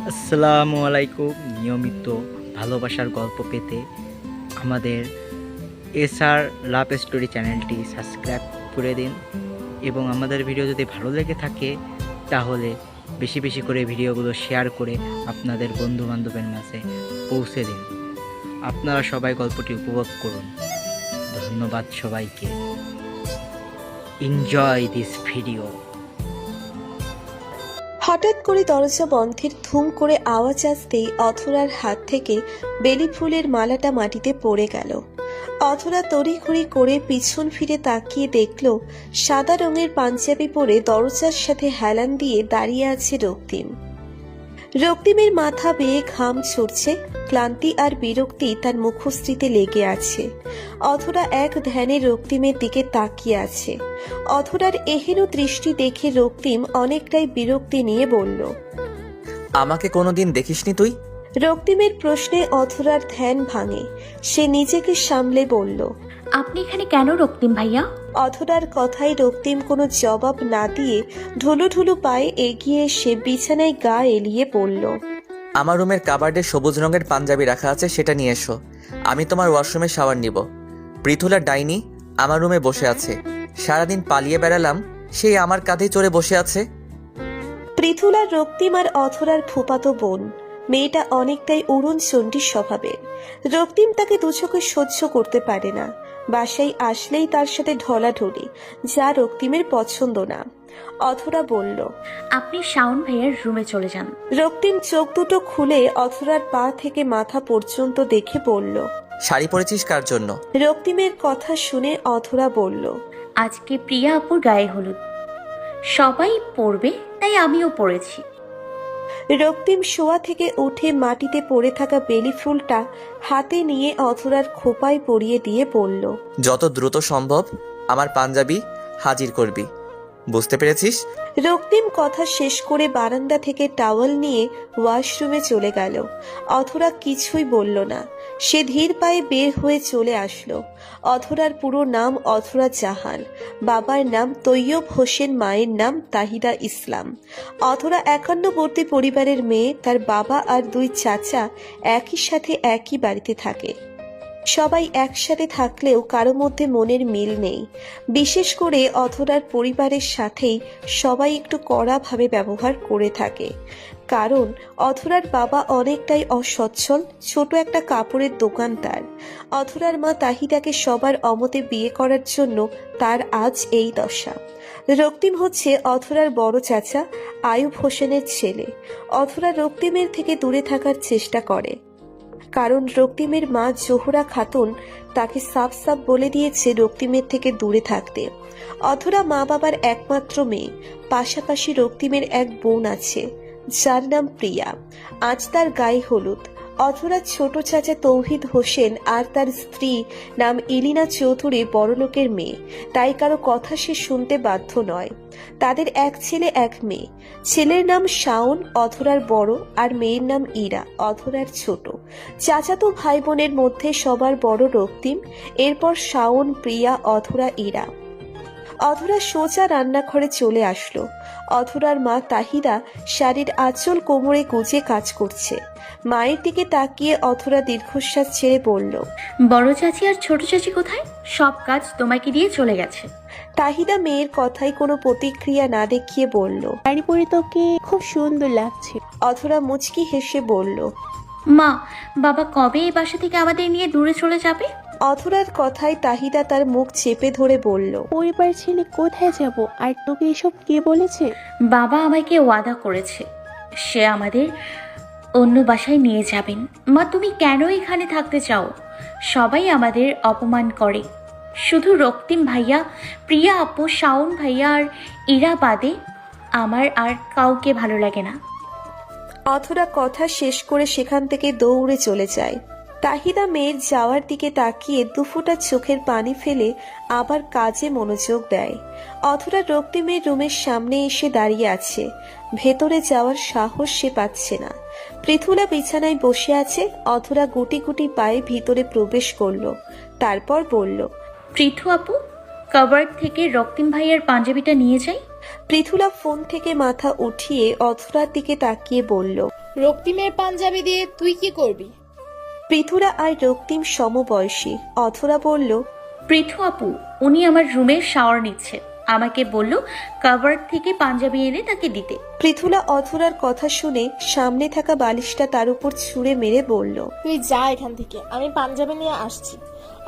আসসালামু আলাইকুম। নিয়মিত ভালোবাসার গল্প পেতে আমাদের এসআর লাভ স্টোরি চ্যানেলটি সাবস্ক্রাইব করে দিন এবং আমাদের ভিডিও যদি ভালো লেগে থাকে তাহলে বেশি বেশি করে ভিডিওগুলো শেয়ার করে আপনাদের বন্ধুবান্ধবের মাঝে পৌঁছে দিন। আপনারা সবাই গল্পটি উপভোগ করুন। ধন্যবাদ সবাইকে। Enjoy this video. হঠাৎ করে দরজা বন্ধের ধুম করে আওয়াজ আসতেই অথরার হাত থেকে বেলি ফুলের মালাটা মাটিতে পড়ে গেল। অথরা তড়িঘড়ি করে পিছন ফিরে তাকিয়ে দেখল সাদা রঙের পাঞ্জাবি পরে দরজার সাথে হেলান দিয়ে দাঁড়িয়ে আছে রক্তিম। রক্তিমের মাথা বেয়ে ঘাম ছুটছে, ক্লান্তি আর বিরক্তি তার মুখশ্রীতে লেগে আছে। অথরা এক ধ্যানে রক্তিমের দিকে তাকিয়ে আছে। অথরার এহেন দৃষ্টি দেখে রক্তিম অনেকটাই বিরক্তি নিয়ে বলল, আমাকে কোনোদিন দেখিসনি তুই? রক্তিমের প্রশ্নে অথরার ধ্যান ভাঙে। সে নিজেকে সামলে বলল, আপনি এখানে কেন রক্তিম ভাইয়া? অথরার কথায় রক্তিম কোনো জবাব না দিয়ে ঢুলু ঢুলু পায়ে এগিয়ে এসে বিছানায় গা এলিয়ে পড়ল। আমার রুমের কাবার্ডে সবুজ রঙের পাঞ্জাবি রাখা আছে, সেটা নিয়ে এসো। আমি তোমার ওয়াশরুমে শাওয়ার নিব। পৃথুলা ডাইনি আমার রুমে বসে আছে। সারাদিন পালিয়ে বেড়ালাম, সেই আমার কাঁধেই চড়ে বসে আছে। পৃথুলার রক্তিম আর অথরার ফুপাতো বোন। মেয়েটা অনেকটাই উড়নচণ্ডী স্বভাবের। রক্তিম তাকে দুচোখে সহ্য করতে পারে না। বাসায় আসলেই তার সাথে ঢলাঢলি, যা রক্তিমের পছন্দ না। অথরা বলল, আপনি শাওন ভাইয়ার রুমে চলে যান। রক্তিম চোখ দুটো খুলে অথরার পা থেকে মাথা পর্যন্ত দেখে বলল। শাড়ি পরেছিস কার জন্য? রক্তিমের কথা শুনে অথরা বলল, আজকে প্রিয়া আপুর গায়ে হলুদ, সবাই পরবে তাই আমিও পরেছি। রক্তিম শোয়া থেকে উঠে মাটিতে পড়ে থাকা বেলি ফুলটা হাতে নিয়ে অথরার খোপায় পরিয়ে দিয়ে বলল, যত দ্রুত সম্ভব আমার পাঞ্জাবি হাজির করবি, বুঝতে পেরেছিস? রক্তিম কথা শেষ করে বারান্দা থেকে টাওয়াল নিয়ে ওয়াশরুমে চলে গেল। অথরা কিছুই বলল না। সে ধীর পায়ে বের হয়ে চলে আসলো। অথরার পুরো নাম অথরা জাহান, বাবার নাম তৈয়ব হোসেন, মায়ের নাম তাহিদা ইসলাম। অথরা একান্নবর্তী পরিবারের মেয়ে। তার বাবা আর দুই চাচা একই সাথে একই বাড়িতে থাকে। সবাই একসাথে থাকলেও কারো মধ্যে মনের মিল নেই। বিশেষ করে অথরার পরিবারের সাথেই সবাই একটু কড়াভাবে ব্যবহার করে থাকে। কারণ অথরার বাবা অনেকটাই অসচ্ছল, ছোট একটা কাপড়ের দোকান তার। অথরার মা তাহিদাকে সবার অমতে বিয়ে করার জন্য তার আজ এই দশা। রক্তিম হচ্ছে অথরার বড় চাচা আয়ুব হোসেনের ছেলে। অথরা রক্তিমের থেকে দূরে থাকার চেষ্টা করে, কারণ রক্তিমের মা জোহরা খাতুন তাকে সাফ সাফ বলে দিয়েছে রক্তিমের থেকে দূরে থাকতে। অথরা মা বাবার একমাত্র মেয়ে। পাশাপাশি রক্তিমের এক বোন আছে যার নাম প্রিয়া। আজ তার গায়ে হলুদ। অথরার ছোট চাচা তৌহিদ হোসেন আর তার স্ত্রী নাম ইলিনা চৌধুরী বড়লোকের মেয়ে, তাই কারো কথা সে শুনতে বাধ্য নয়। তাদের এক ছেলে এক মেয়ে। ছেলের নাম শাওন, অথরার বড়, আর মেয়ের নাম ইরা, অথরার ছোট। চাচাতো ভাই বোনের মধ্যে সবার বড় রক্তিম, এরপর শাওন, প্রিয়া, অথরা, ইরা। অথরা সোজা রান্নাঘরে চলে আসলো। অথরার মা তাহিদা শাড়ির আঁচল কোমরে গুজে কাজ করছে। মায়ের দিকে তাকিয়ে অথরা দীর্ঘশ্বাস ছেড়ে বলল, বড় চাচি আর ছোট চাচি কোথায়? সব কাজ তোমাকে দিয়ে চলে গেছে। তাহিদা মেয়ের কথায় কোনো প্রতিক্রিয়া না দেখিয়ে বলল, শাড়ি পরে তোকে খুব সুন্দর লাগছে। অথরা মুচকি হেসে বলল। মা, বাবা কবে এই বাসা থেকে আমাদের নিয়ে দূরে চলে যাবে? অথরার কথায় তাহিদা তার মুখ চেপে ধরে বলল, পরিবার ছেলে কোথায় যাব? আর তোকে এসব কে বলেছে? বাবা আমাকে ওয়াদা করেছে সে আমাদের অন্য বাসায় নিয়ে যাবেন। মা, তুমি কেন এখানে থাকতে চাও? সবাই আমাদের অপমান করে, শুধু রক্তিম ভাইয়া, প্রিয়া আপু, শাওন ভাইয়া আর ইরা বাদে আমার আর কাউকে ভালো লাগে না। অথরা কথা শেষ করে সেখান থেকে দৌড়ে চলে যায়। তাহিদা মেয়ের যাওয়ার দিকে তাকিয়ে দুফোঁটা চোখের পানি ফেলে আবার কাজে মনোযোগ দেয়। অথরা রক্তিমের রুমের সামনে এসে দাঁড়িয়ে আছে। ভেতরে যাওয়ার সাহস সে পাচ্ছে না। পৃথুলা বিছানায় বসে আছে। অথরা গুটি গুটি পায়ে ভিতরে প্রবেশ করলো। তারপর বলল, পৃথু আপু, কাবার্ড থেকে রক্তিম ভাইয়ার পাঞ্জাবিটা নিয়ে যাই। পৃথুলা ফোন থেকে মাথা উঠিয়ে অথরার দিকে তাকিয়ে বলল, রক্তিমের পাঞ্জাবি দিয়ে তুই কি করবি? পৃথুলা আর রক্তিম সমবয়সী। অথরা বলল, পৃথু আপু, উনি আমার রুমে শাওয়ার নিচ্ছে, আমাকে বলল কাভার্ড থেকে পাঞ্জাবি এনে তাকে দিতে। পৃথুলা অথরার কথা শুনে সামনে থাকা বালিশটা তার উপর ছুঁড়ে মেরে বলল, তুই যা এখান থেকে, আমি পাঞ্জাবি নিয়ে আসছি।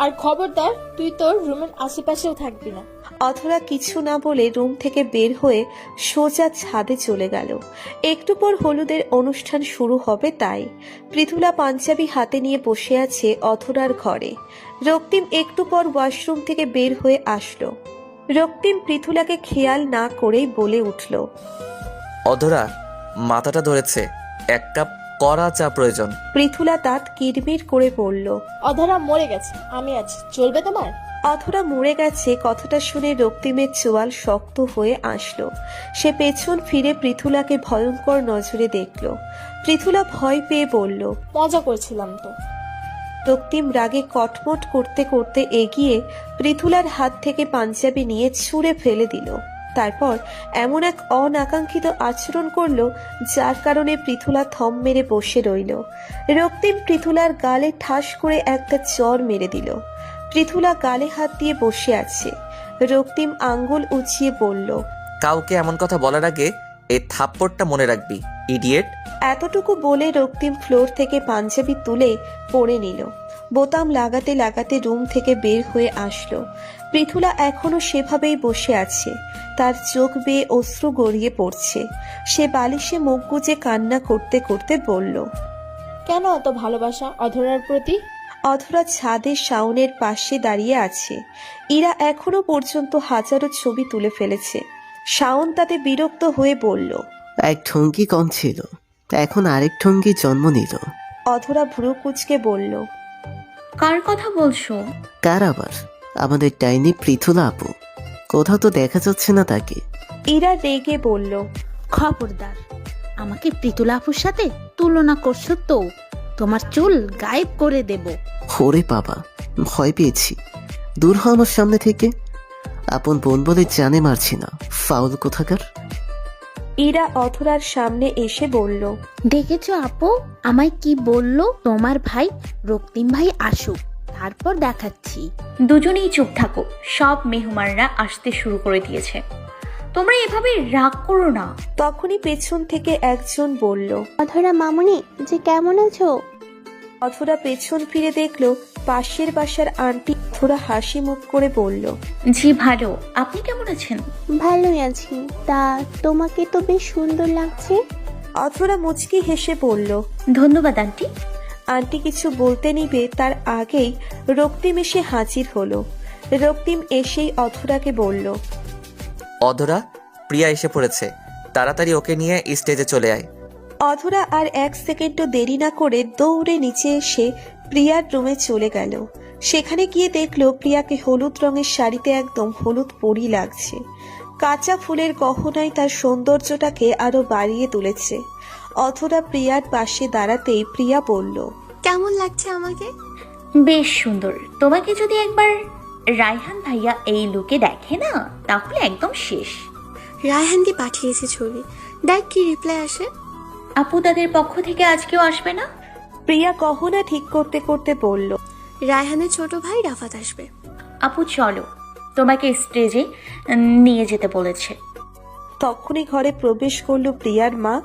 আর খবরদার তুই তোর রুমের আশেপাশেও থাকবি না। অথরা কিছু না বলে রুম থেকে বের হয়ে সোজা ছাদে চলে গেল। একটু পর হলুদের অনুষ্ঠান শুরু হবে তাই। পৃথুলা পাঞ্জাবি হাতে নিয়ে বসে আছে অথরার ঘরে। রক্তিম একটু পর ওয়াশরুম থেকে বের হয়ে আসলো। রক্তিম পৃথুলাকে খেয়াল না করেই বলে উঠল, অধরা, মাথাটা ধরেছে, এক কাপ কড়া চা প্রয়োজন। পৃথুলা দাঁত কিরমির করে বলল, অধরা মরে গেছে, আমি আছি, চলবে তোমার? অথরা মরে গেছে কথাটা শুনে রক্তিমের চোয়াল শক্ত হয়ে আসলো। সে পেছন ফিরে পৃথুলাকে ভয়ঙ্কর নজরে দেখল। পৃথুলা ভয় পেয়ে বলল, মজা করছিলাম তো। রক্তিম রাগে কটমট করতে করতে এগিয়ে পৃথুলার হাত থেকে পাঞ্জাবি নিয়ে ছুঁড়ে ফেলে দিল। তারপর এমন এক অনাকাঙ্ক্ষিত আচরণ করলো যার কারণে পৃথুলা থম মেরে বসে রইল। রক্তিম পৃথুলার গালে ঠাস করে একটা চর মেরে দিল। পৃথুলা গালে হাত দিয়ে বসে আছে। রক্তিম আঙ্গুল উঁচিয়ে বলল, কাউকে এমন কথা বলার আগে এই থাপ্পড়টা মনে রাখবি, ইডিয়েট। এতটুকু বলে রক্তিম ফ্লোর থেকে পাঞ্জাবি তুলে পরে নিল। বোতাম লাগাতে লাগাতে রুম থেকে বের হয়ে আসলো। পৃথুলা এখনো সেভাবেই বসে আছে। তার চোখ বেয়ে অশ্রু গড়িয়ে পড়ছে। সে বালিশে মুখ গুজে কান্না করতে করতে বলল, কেন এত ভালোবাসা অধরার প্রতি? অধরা ছাদে শাওনের পাশে দাঁড়িয়ে আছে। ইরা এখনো পর্যন্ত হাজারো ছবি তুলে ফেলেছে। শাওন তাতে বিরক্ত হয়ে বলল, এক ঠঙ্গি কম ছিল, এখন আরেক ঠঙ্গি জন্ম নিল। অধরা ভ্রু কুচকে বলল, কার কথা বলছো? কার আবার? আমাদের ডাইনি পৃথুলা আপু। কোথাও তো দেখা যাচ্ছে না তাকে। ইরা রেগে বলল, খবরদার, আমাকে পৃথুলা আপুর সাথে তুলনা করছো তো তোমার চুল গায়েব করে দেব। ওরে বাবা, ভয় পেয়েছি। দূর হ আমার সামনে থেকে। আপন বোন বলে জানে মারছি না, ফাউল কোথাকার। ইরা অধরার সামনে এসে বলল, দেখেছো আপু আমায় কি বললো? তোমার ভাই রক্তিম ভাই আসুক, তারপর দেখাচ্ছি। দুজনেই চুপ থাকো, সব মেহমানরা আসতে শুরু করে দিয়েছে, তোমরা এভাবে রাগ করো না। তখনই পেছন থেকে একজন বলল, অধরা মামুনি যে কেমন আছো? অধরা পেছন ফিরে দেখলো পাশের বাসার আন্টি। অধরা হাসি মুখ করে বলল, জি ভালো, আপনি কেমন আছেন? ভালোই আছি। তা তোমাকে তো বেশ সুন্দর লাগছে। অধরা মুচকি হেসে বলল, ধন্যবাদ আন্টি। আন্টি কিছু বলতে নিবে তার আগেই রক্তিম এসে হাজির হলো। রক্তিম এসেই অধরাকে বলল, অধরা, প্রিয়া এসে পড়েছে, তাড়াতাড়ি ওকে নিয়ে স্টেজে চলে আয়। অধরা আর এক সেকেন্ডও দেরি না করে দৌড়ে নিচে এসে প্রিয়ার রুমে চলে গেল। সেখানে গিয়ে দেখলো প্রিয়াকে হলুদ রঙের শাড়িতে একদম হলুদ পরি লাগছে। কাঁচা ফুলের গহনায় তার সৌন্দর্যটাকে আরো বাড়িয়ে তুলেছে। অধরা প্রিয়ার পাশে দাঁড়াতেই প্রিয়া বলল, কেমন লাগছে আমাকে? বেশ সুন্দর। তোমাকে যদি একবার রায়হান ভাইয়া এই লুকে দেখে না, তাহলে একদম শেষ। রায়হানকে পাঠিয়েছে ছবি, দেখ কি রিপ্লাই আসে। আপু তাদের পক্ষ থেকে আজকেও আসবে না? প্রিয়া গহনা ঠিক করতে করতে বলল, রায়হানের ছোট ভাই রাফাত আসবে। আপু চলো, তোমাকে স্টেজে নিয়ে যেতে বলেছে। তখনই ঘরে প্রবেশ করলো প্রিয়ার মা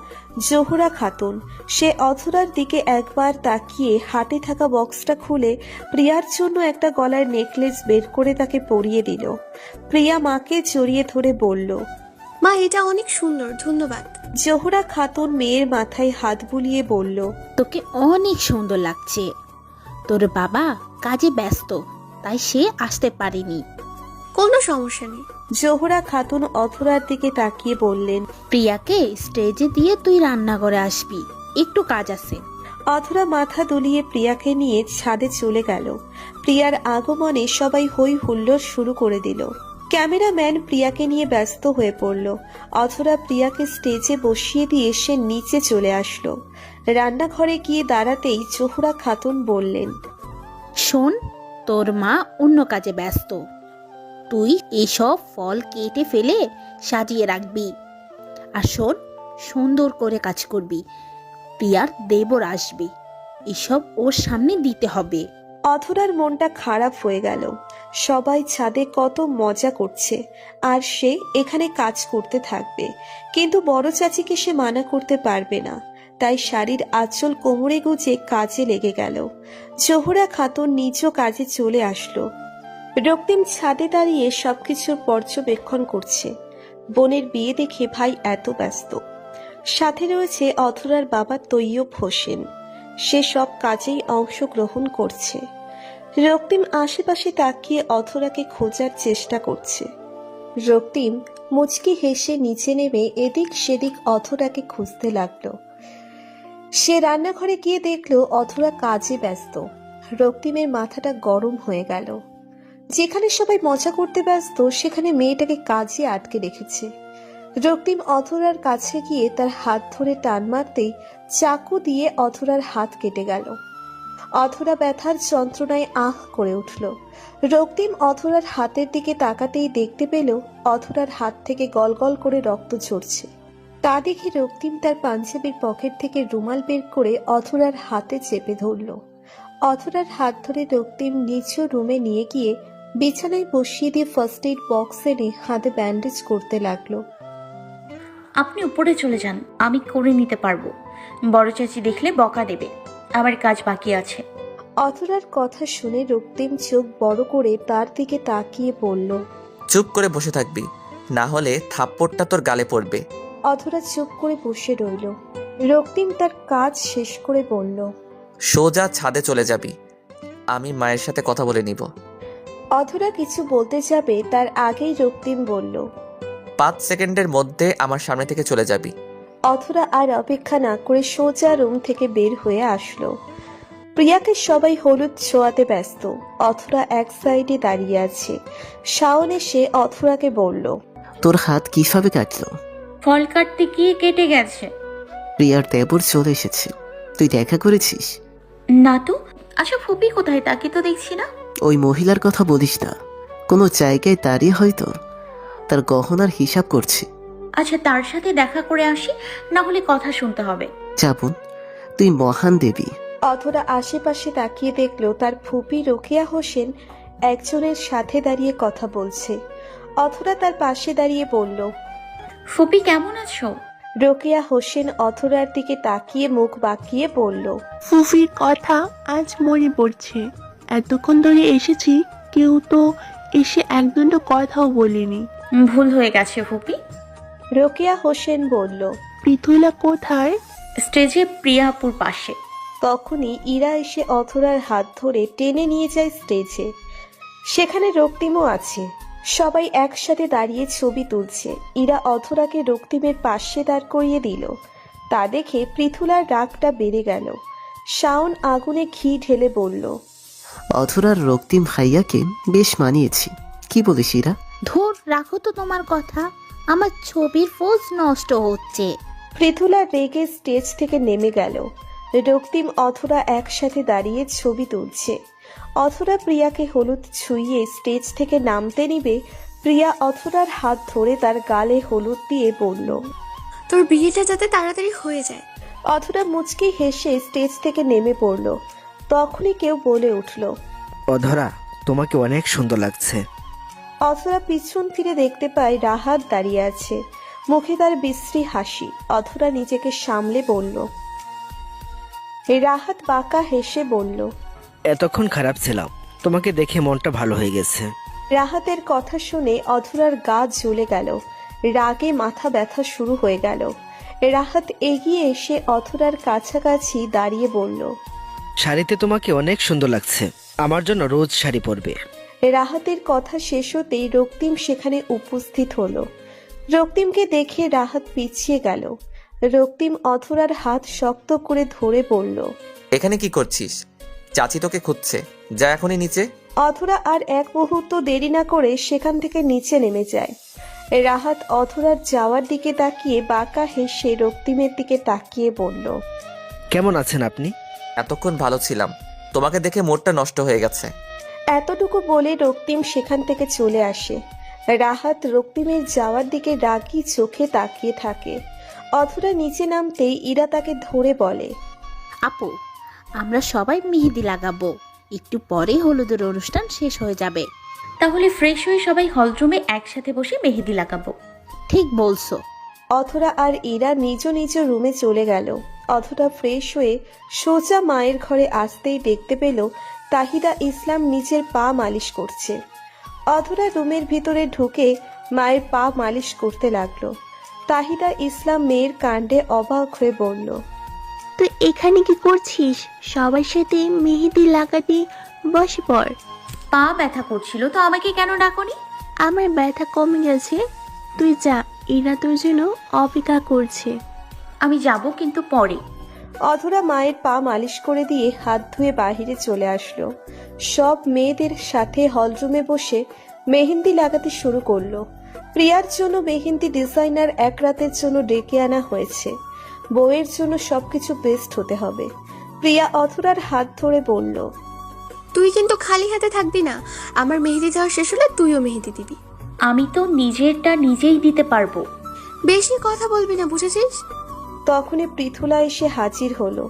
জোহরা খাতুন। সে অধরার দিকে একবার তাকিয়ে হাতে থাকা বক্সটা খুলে প্রিয়ার জন্য একটা গলার নেকলেস বের করে তাকে পরিয়ে দিল। প্রিয়া মাকে জড়িয়ে ধরে বলল, মা এটা অনেক সুন্দর, ধন্যবাদ। জোহরা খাতুন মেয়ের মাথায় হাত বুলিয়ে বলল, তোকে অনেক সুন্দর লাগছে। তোর বাবা কাজে ব্যস্ত, তাই সে আসতে পারেনি। কোনো সমস্যা নেই। জোহরা খাতুন অধরার দিকে তাকিয়ে বললেন, প্রিয়াকে স্টেজে দিয়ে তুই রান্নাঘরে আসবি, একটু কাজ আছে। অধরা মাথা দুলিয়ে প্রিয়াকে নিয়ে ছাদে চলে গেল। প্রিয়ার আগমনে সবাই হই হুল্লোড় শুরু করে দিল। ক্যামেরাম্যান প্রিয়াকে নিয়ে ব্যস্ত হয়ে পড়ল। অধরা প্রিয়াকে স্টেজে বসিয়ে দিয়ে সে নিচে চলে আসলো। রান্নাঘরে গিয়ে দাঁড়াতেই জোহরা খাতুন বললেন, শোন, তোর মা অন্য কাজে ব্যস্ত, তুই এসব ফল কেটে ফেলে সাজিয়ে রাখবি। আর শোন, সুন্দর করে কাজ করবি, প্রিয়ার দেবর আসবে, এসব ওর সামনে দিতে হবে। অথরার মনটা খারাপ হয়ে গেল। সবাই ছাদে কত মজা করছে আর সে এখানে কাজ করতে থাকবে, কিন্তু বড় চাচিকে সে মানা করতে পারবে না। তাই শাড়ির আঁচল কোমরে গুজে কাজে লেগে গেল। জোহরা খাতুন নিজ কাজে চলে আসলো। রক্তিম ছাদে দাঁড়িয়ে সবকিছুর পর্যবেক্ষণ করছে। বোনের বিয়ে দেখে ভাই এত ব্যস্ত। সাথে রয়েছে অথরার বাবা তৈয়ব হোসেন, সে সব কাজেই অংশগ্রহণ করছে। রক্তিম আশেপাশে তাকিয়ে অথরাকে খোঁজার চেষ্টা করছে। রক্তিম মুচকি হেসে নিচে নেমে এদিক সেদিক অথরাকে খুঁজতে লাগলো। সে রান্নাঘরে গিয়ে দেখলো অথরা কাজে ব্যস্ত। রক্তিমের মাথাটা গরম হয়ে গেল। যেখানে সবাই মজা করতে ব্যস্ত সেখানে মেয়েটাকে কাজে আটকে রেখেছে। রক্তিম অথরার কাছে গিয়ে তার হাত ধরে টান মারতেই চাকু দিয়ে অথরার হাত কেটে গেল। অথরা ব্যথার যন্ত্রণায় আহ করে উঠল। রক্তিম অথরার হাতের দিকে তাকাতেই দেখতে পেল অথরার হাত থেকে গলগল করে রক্ত ঝরছে। তা দেখে রক্তিম তার পাঞ্জাবির পকেট থেকে রুমাল বের করে অথরার হাতে চেপে ধরল। অথরার হাত ধরে রক্তিম নিজ রুমে নিয়ে গিয়ে বিছানায় বসিয়ে দিয়ে ফার্স্ট এইড বক্স এনে হাতে ব্যান্ডেজ করতে লাগলো। আপনি উপরে চলে যান, আমি করে নিতে পারবো। বড় চাচি দেখলে বকা দেবে, আমার কাজ বাকি আছে। অথরার কথা শুনে রক্তিম চোখ বড় করে তার দিকে তাকিয়ে বলল, চুপ করে বসে থাকবি, না হলে থাপ্পড়টা তোর গালে পড়বে। অথরা চুপ করে বসে রইল। রক্তিম তার কাজ শেষ করে বলল, সোজা ছাদে চলে যাবি, আমি মায়ের সাথে কথা বলে নিব। অথরা কিছু বলতে যাবে তার আগেই রক্তিম বলল, 5 সেকেন্ডের মধ্যে আমার সামনে থেকে চলে যাবি। অথরা আর অপেক্ষা না করে সোজা রুম থেকে বের হয়ে আসলো। প্রিয়াকে সবাই হলুদ ছোঁয়াতে ব্যস্ত। অথরা এক সাইডে দাঁড়িয়ে আছে। শাওন এসে অথরাকে বলল, তোর হাত কিভাবে কাটলো? ফল কাটতে গিয়ে কেটে গেছে। প্রিয়ার দেবর চলে এসেছে, তুই দেখা করেছিস? না তো। আচ্ছা ফুপি কোথায়, তাকে তো দেখছি না। ওই মহিলার কথা বলিস না, কোনো জায়গায় দাঁড়িয়ে হয়তো তার গহনার হিসাব করছে। আচ্ছা তার সাথে দেখা করে আসি, না হলে কথা শুনতে হবে। চাপুন, তুই মহান দেবী। অথরা আশেপাশে তাকিয়ে দেখলো তার ফুপি রোকেয়া হোসেন একজনের সাথে দাঁড়িয়ে কথা বলছে। অথরা তার পাশে দাঁড়িয়ে বলল, ফুপি কেমন আছো? রোকেয়া হোসেন অথরার দিকে তাকিয়ে মুখ বাঁকিয়ে বলল, ফুফির কথা আজ মনে পড়ছে। এতক্ষণ ধরে এসেছি, কেউ তো এসে একদণ্ড কথাও বলেনি। ভুল হয়ে গেছে ফুপি। রোকেয়া হোসেন বলল, পৃথুলা কোথায়? স্টেজে প্রিয়াপুর পাশে। তখনই ইরা এসে অথরার হাত ধরে টেনে নিয়ে যায় স্টেজে। সেখানে রক্তিমও আছে। সবাই একসাথে দাঁড়িয়ে ছবি তুলছে। ইরা অথরাকে রক্তিমের পাশে দাঁড় করিয়ে দিল। তা দেখে পৃথুলার রাগটা বেড়ে গেল। শাওন আগুনে ঘি ঢেলে বলল, অথরার রক্তিম ভাইয়াকে বেশ মানিয়েছি, কি বলিস ইরা? ধুর, রাখো তো তোমার কথা, আমার ছবির পোজ নষ্ট হচ্ছে। পৃথুলা রেগে স্টেজ থেকে নেমে গেল। রক্তিম অথরা একসাথে দাঁড়িয়ে ছবি তুলছে। অথরা প্রিয়াকে হলুদ ছুঁয়ে স্টেজ থেকে নামতে নিবে। প্রিয়া অথরার হাত ধরে তার গালে হলুদ দিয়ে বলল, তোর বিয়েটা যাতে তাড়াতাড়ি হয়ে যায়। অথরা মুচকি হেসে স্টেজ থেকে নেমে পড়ল। তখনই কেউ বলে উঠল, অধরা, তোমাকে অনেক সুন্দর লাগছে। অথরা পিছন ফিরে দেখতে পায় রাহাত দাঁড়িয়ে আছে, মুখে তার বিশ্রী হাসি। অথরা নিজেকে সামলে বলল, রাহাত বাঁকা হেসে বলল, এতক্ষণ খারাপ ছিলাম, তোমাকে দেখে মনটা ভালো হয়ে গেছে। রাহাতের কথা শুনে অধরার গা জ্বলে গেল। রাগে মাথা ব্যথা শুরু হয়ে গেল। রাহাত এগিয়ে এসে অধরার কাছাকাছি দাঁড়িয়ে বলল, শাড়িতে তোমাকে অনেক সুন্দর লাগছে, আমার জন্য রোজ শাড়ি পরবে। রাহাতের কথা শেষ হতেই রক্তিম সেখানে উপস্থিত হলো। রক্তিমকে দেখে রাহাত পিছিয়ে গেল। রক্তিম অধরার হাত শক্ত করে ধরে বলল, এখানে কি করছিস? চাচি তোকে খুঁজছে, যা এখনই নিচে। অধরা আর এক মুহূর্ত দেরি না করে সেখান থেকে নিচে নেমে যায়। রাহাত অধরার যাওয়ার দিকে তাকিয়ে বাঁকা হেসে রক্তিমের দিকে তাকিয়ে বলল, কেমন আছেন আপনি? এতক্ষণ ভালো ছিলাম, তোমাকে দেখে মোডটা নষ্ট হয়ে গেছে। এতটুকু বলে রক্তিম সেখান থেকে চলে আসে। রাহাত রক্তিমের যাওয়ার দিকে রাগী চোখে তাকিয়ে থাকে। অথরা নিচে নামতেই ইরা তাকে ধরে বলে, আপু, আমরা সবাই মেহেদি লাগাবো, একটু পরেই হলুদের অনুষ্ঠান শেষ হয়ে যাবে। তাহলে ফ্রেশ হয়ে সবাই হলরুমে একসাথে বসে মেহেদি লাগাবো। ঠিক বলছো। অথরা আর ইরা নিজ নিজ রুমে চলে গেল। অথরা ফ্রেশ হয়ে সোজা মায়ের ঘরে আসতেই দেখতে পেল তাহিদা ইসলাম নিজের পা মালিশ করছে। অথরা রুমের ভিতরে ঢুকে মায়ের পা মালিশ করতে লাগলো। তাহিদা ইসলাম মেয়ের কাণ্ডে অবাক হয়ে বলল, তুই এখানে কি করছিস? সবার সাথে মেহেদি লাগাতে বসে পড়। পা ব্যথা করছিল তো আমাকে কেন ডাকনি? আমার ব্যথা কমে গেছে, তুই যা, এরা তোর জন্য অপেক্ষা করছে। আমি যাব, কিন্তু পরে। অধরা মায়ের পা মালিশ করে দিয়ে হাত ধুয়ে বাহিরে চলে আসলো। সব মেয়েদের সাথে হলরুমে বসে মেহেন্দি লাগাতে শুরু করলো। প্রিয়ার জন্য মেহেন্দি ডিজাইনার এক রাতের জন্য ডেকে আনা হয়েছে। বউয়ের জন্য সবকিছু বেস্ট হতে হবে। প্রিয়া অধরার হাত ধরে বলল, তুই কিন্তু খালি হাতে থাকবি না, আমার মেহেদি দেওয়া শেষ হলে তুইও মেহেদি দিবি। আমি তো নিজেরটা নিজেই দিতে পারবো। বেশি কথা বলবি না, বুঝেছিস? তখনই পৃথুলা এসে হাজির হলো।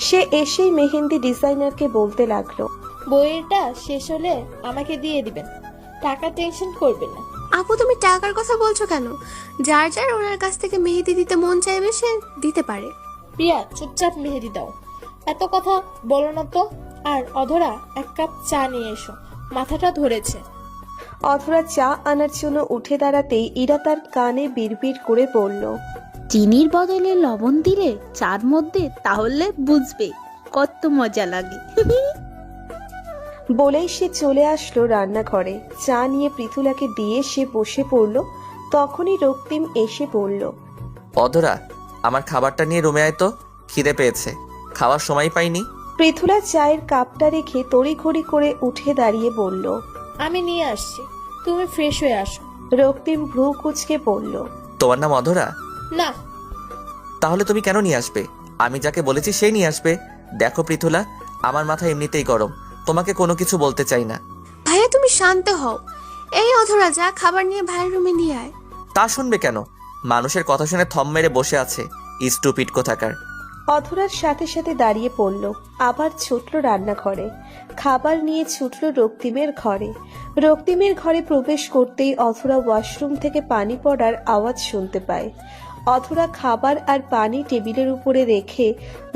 সে এসেই মেহেন্দি ডিজাইনারকে বলতে লাগলো, বইয়েরটা শেষ হলে আমাকে দিয়ে দিবেন, টাকা টেনশন করবেন না। আপু, তুমি টাকার কথা বলছো কেন? যার যার ওনার কাছ থেকে মেহেদি দিতে মন চাইবে সে দিতে পারে। প্রিয়া, চুপচাপ মেহেদি দাও, এত কথা বলো না তো। আর অধরা, এক কাপ চা নিয়ে এসো, মাথাটা ধরেছে। অধরা চা আনার জন্য উঠে দাঁড়াতেই ইরা তার কানে বিড়বিড় করে বলল, চিনির বদলে লবণ দিলে চার মধ্যে, তাহলে বুঝবে কত মজা লাগে। বলেই সে চলে আসলো রান্নাঘরে। চা নিয়ে পৃথুলাকে দিয়ে সে বসে পড়ল। তখনই রক্তিম এসে বলল, অধরা, আমার খাবারটা নিয়ে রুমে আয় তো, খিদে পেয়েছে, খাওয়ার সময় পাইনি। পৃথুলা চায়ের কাপটা রেখে তড়িঘড়ি করে উঠে দাঁড়িয়ে বলল, আমি নিয়ে আসছি, তুমি ফ্রেশ হয়ে আসো। রক্তিম ভ্রু কুঁচকে বলল, তোমার নাম অধরা? না। তাহলে তুমি কেন নিয়ে আসবে? আমি যাকে বলেছি সেই নিয়ে আসবে। দেখো পৃথুলা, আমার মাথা এমনিতেই গরম, তোমাকে কোনো কিছু বলতে চাই না। ভাইয়া, তুমি শান্ত হও। এই অধরা, যা খাবার নিয়ে ভাইয়ের রুমে নিয়ে আয়। তা শুনবে কেন? মানুষের কথা শুনে থম মেরে বসে আছে, স্টুপিড কোথাকার। অধরার সাথে সাথে দাঁড়িয়ে পড়ল। আবার ছুটল রান্নাঘরে। খাবার নিয়ে ছুটল রক্তিমের ঘরে। রক্তিমের ঘরে প্রবেশ করতেই অধরা ওয়াশরুম থেকে পানি পড়ার আওয়াজ শুনতে পায়। অধরা খাবার আর পানি টেবিলের উপরে রেখে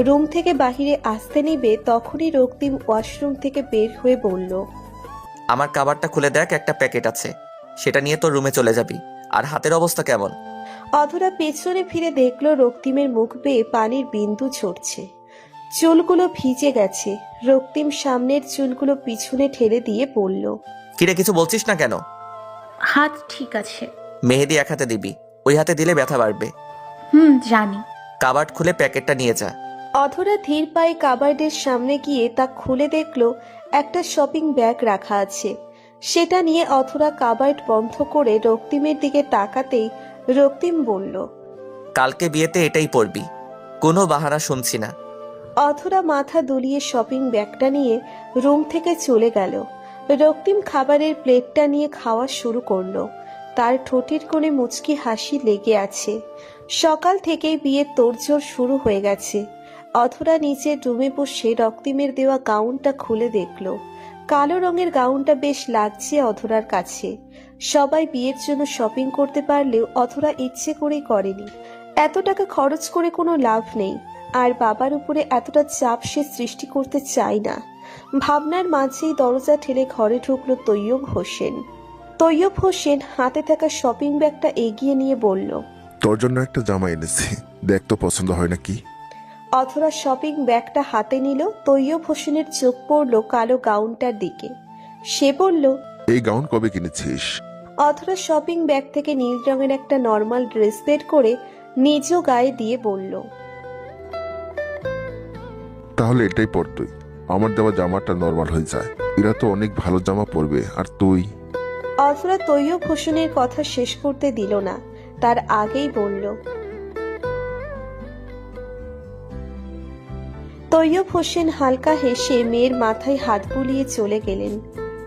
রুম থেকে বাহিরে আসতে নেবে, তখনই রক্তিম ওয়াশরুম থেকে বের হয়ে বলল, আমার খাবারটা খুলে দেখ, একটা প্যাকেট আছে, সেটা নিয়ে তোর রুমে চলে যাবি। আর হাতের অবস্থা কেমন? অধরা পেছনে ফিরে দেখল রক্তিমের মুখ বেয়ে পানির বিন্দু ঝরছে। চুলগুলো ভিজে গেছে। রক্তিম সামনের চুলগুলো পিছনে ঠেলে দিয়ে বলল, কিরে, কিছু বলছিস না কেন? হাত ঠিক আছে। মেহেদি এক হাতে দিবি, ওই হাতে দিলে ব্যথা বাড়বে। জানি। কাবার্ড খুলে প্যাকেটটা নিয়ে যা। অধরা ধীর পায়ে কাবার্ডের সামনে গিয়ে তা খুলে দেখল একটা শপিং ব্যাগ রাখা আছে। সেটা নিয়ে অধরা কাবার্ড বন্ধ করে রক্তিমের দিকে তাকাতেই রক্তিম বলল, কালকে বিয়েতে এটাই পরবি, কোনো বাহানা শুনছি না। অধরা মাথা দুলিয়ে শপিং ব্যাগটা নিয়ে রুম থেকে চলে গেল। রক্তিম খাবারের প্লেটটা নিয়ে খাওয়া শুরু করলো। তার ঠোঁটের কোণে মুচকি হাসি লেগে আছে। সকাল থেকেই বিয়ের তোড়জোড় শুরু হয়ে গেছে। অধরা নিচের রুমে বসে রক্তিমের দেওয়া গাউনটা খুলে দেখল। কালো রঙের গাউনটা বেশ লাগছে অধরার কাছে। সবাই বিয়ের জন্য শপিং করতে পারলেও অধরা ইচ্ছে করেই করেনি। এত টাকা খরচ করে কোনো লাভ নেই, আর বাবার উপরে এতটা চাপ সে সৃষ্টি করতে চায় না। ভাবনার মাঝেই দরজা ঠেলে ঘরে ঢুকলো তৈয়ব হোসেন। তৈয়ব হোসেন হাতে থাকা শপিং ব্যাগটা এগিয়ে নিয়ে বলল, তোর জন্য একটা জামা এনেছি, দেখ তো পছন্দ হয় নাকি। অথরা শপিং ব্যাগটা হাতে নিল। তৈয়ব হোসেনের চোখ পড়ল কালো গাউনটার দিকে। সে বলল, এই গাউন কবে কিনেছিস? অথরা শপিং ব্যাগ থেকে নীল রঙের একটা নর্মাল ড্রেস বের করে নিজ গায়ে দিয়ে বলল, তাহলে এটাই পর তুই, আমার দেওয়া জামাটা নর্মাল হয়ে যায়। এরা তো অনেক ভালো জামা পরবে, আর তুই। অথরা তৈয়ব হোসেনের কথা শেষ করতে দিল না, তার আগেই বলল, তৈয়ব হোসেন হালকা হেসে মেয়ের মাথায় হাত বুলিয়ে চলে গেলেন।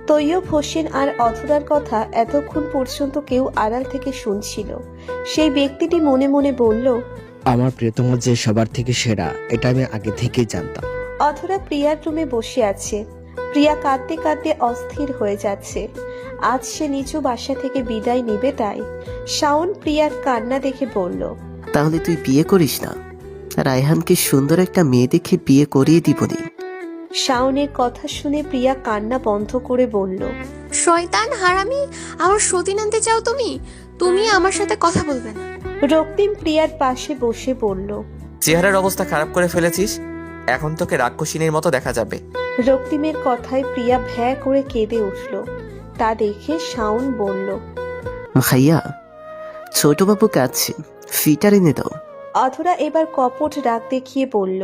তৈয়ব হোসেন আর অধরার কথা এতক্ষণ পর্যন্ত কেউ আড়াল থেকে শুনছিল। সেই ব্যক্তিটি মনে মনে বলল, আমার প্রিয়তমা যে সবার থেকে সেরা এটা আমি আগে থেকেই জানতাম। অধরা প্রিয়ার রুমে বসে আছে। প্রিয়া কাঁদতে কাঁদতে অস্থির হয়ে যাচ্ছে। আজ সে নিচু বাসা থেকে বিদায় নেবে তাই। শাওন প্রিয়ার কান্না দেখে বলল, তাহলে তুই বিয়ে করিস না, রায়হানকে সুন্দর একটা মেয়ে দেখে বিয়ে করিয়ে দিবনি। শাওনের কথা শুনে প্রিয়া কান্না বন্ধ করে বলল, শয়তান হারামি, আমার সতীন আনতে চাও তুমি? তুমি আমার সাথে কথা বলবে না। রক্তিম প্রিয়ার পাশে বসে বলল, চেহারার অবস্থা খারাপ করে ফেলেছিস, এখন তোকে রাক্ষসিনীর মতো দেখা যাবে। রক্তিমের কথায় প্রিয়া ভ্যা করে কেঁদে উঠল। তা দেখে শাওন বলল, ভাইয়া, ছোটবাবু কাঁদছে, ফিটার এনে দাও। অধরা এবার কপট রাগ দেখিয়ে বলল,